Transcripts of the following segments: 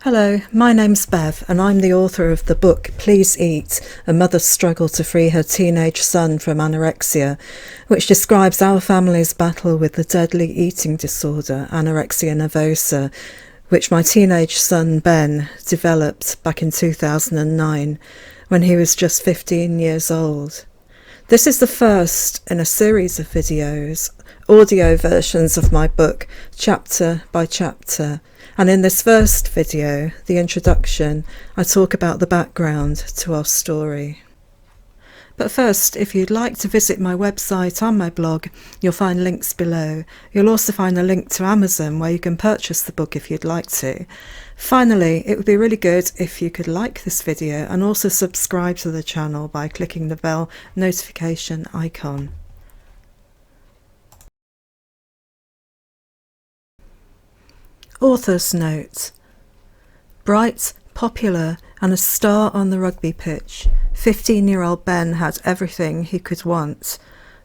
Hello, my name's Bev and I'm the author of the book Please Eat, A Mother's Struggle to Free Her Teenage Son from Anorexia, which describes our family's battle with the deadly eating disorder, anorexia nervosa, which my teenage son Ben developed back in 2009 when he was just 15 years old. This is the first in a series of videos, audio versions of my book, chapter by chapter. And in this first video, the introduction, I talk about the background to our story. But first, if you'd like to visit my website and my blog, you'll find links below. You'll also find a link to Amazon where you can purchase the book if you'd like to. Finally, it would be really good if you could like this video and also subscribe to the channel by clicking the bell notification icon. Author's note. Bright, popular and a star on the rugby pitch, 15-year-old Ben had everything he could want.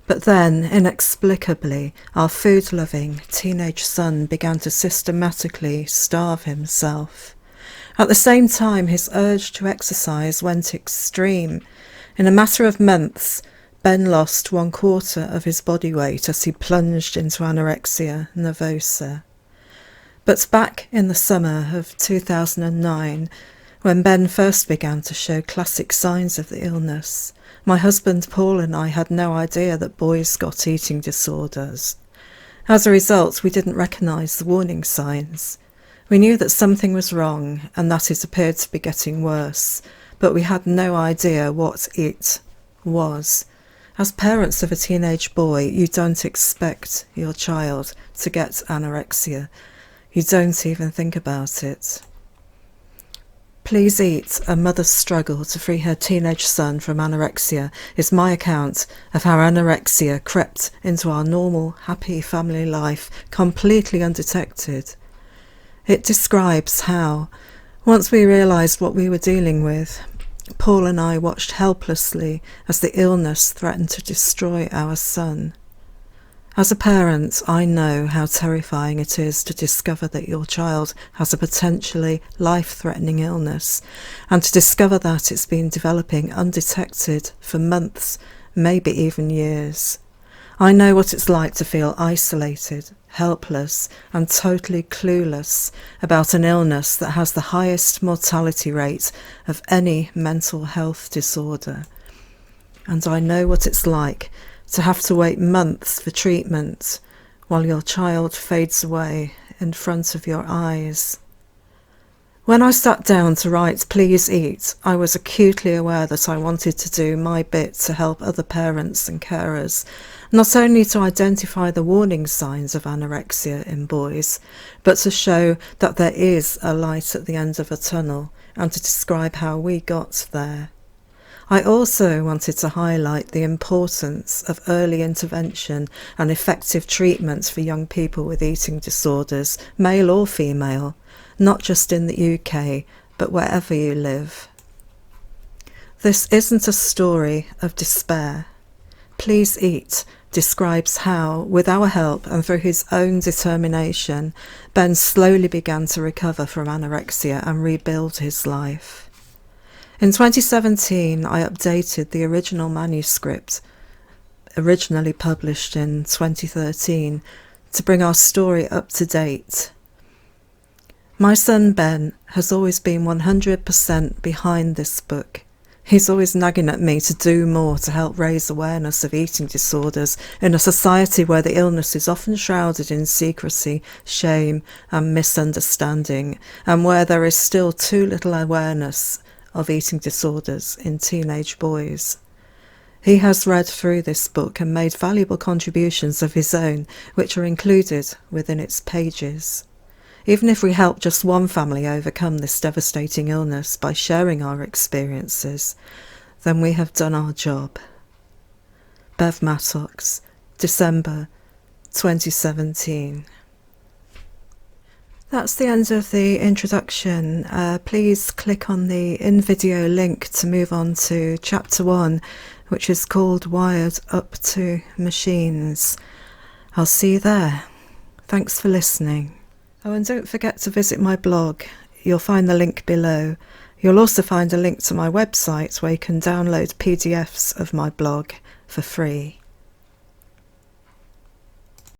But then, inexplicably, our food-loving teenage son began to systematically starve himself. At the same time, his urge to exercise went extreme. In a matter of months, Ben lost 1/4 of his body weight as he plunged into anorexia nervosa. But back in the summer of 2009, when Ben first began to show classic signs of the illness, my husband Paul and I had no idea that boys got eating disorders. As a result, we didn't recognise the warning signs. We knew that something was wrong and that it appeared to be getting worse, but we had no idea what it was. As parents of a teenage boy, you don't expect your child to get anorexia. You don't even think about it. Please Eat, A Mother's Struggle to Free Her Teenage Son from Anorexia is my account of how anorexia crept into our normal, happy family life completely undetected. It describes how, once we realised what we were dealing with, Paul and I watched helplessly as the illness threatened to destroy our son. As a parent, I know how terrifying it is to discover that your child has a potentially life-threatening illness, and to discover that it's been developing undetected for months, maybe even years. I know what it's like to feel isolated, helpless, and totally clueless about an illness that has the highest mortality rate of any mental health disorder. And I know what it's like to have to wait months for treatment while your child fades away in front of your eyes. When I sat down to write Please Eat, I was acutely aware that I wanted to do my bit to help other parents and carers, not only to identify the warning signs of anorexia in boys, but to show that there is a light at the end of a tunnel and to describe how we got there. I also wanted to highlight the importance of early intervention and effective treatments for young people with eating disorders, male or female, not just in the UK, but wherever you live. This isn't a story of despair. Please Eat describes how, with our help and through his own determination, Ben slowly began to recover from anorexia and rebuild his life. In 2017, I updated the original manuscript, originally published in 2013, to bring our story up to date. My son Ben has always been 100% behind this book. He's always nagging at me to do more to help raise awareness of eating disorders in a society where the illness is often shrouded in secrecy, shame and misunderstanding, and where there is still too little awareness of eating disorders in teenage boys. He has read through this book and made valuable contributions of his own, which are included within its pages. Even if we help just one family overcome this devastating illness by sharing our experiences, then we have done our job. Bev Mattocks, December 2017. That's the end of the introduction. Please click on the in-video link to move on to Chapter 1, which is called Wired Up to Machines. I'll see you there. Thanks for listening. Oh, and don't forget to visit my blog. you'll find the link below. You'll also find a link to my website where you can download PDFs of my blog for free.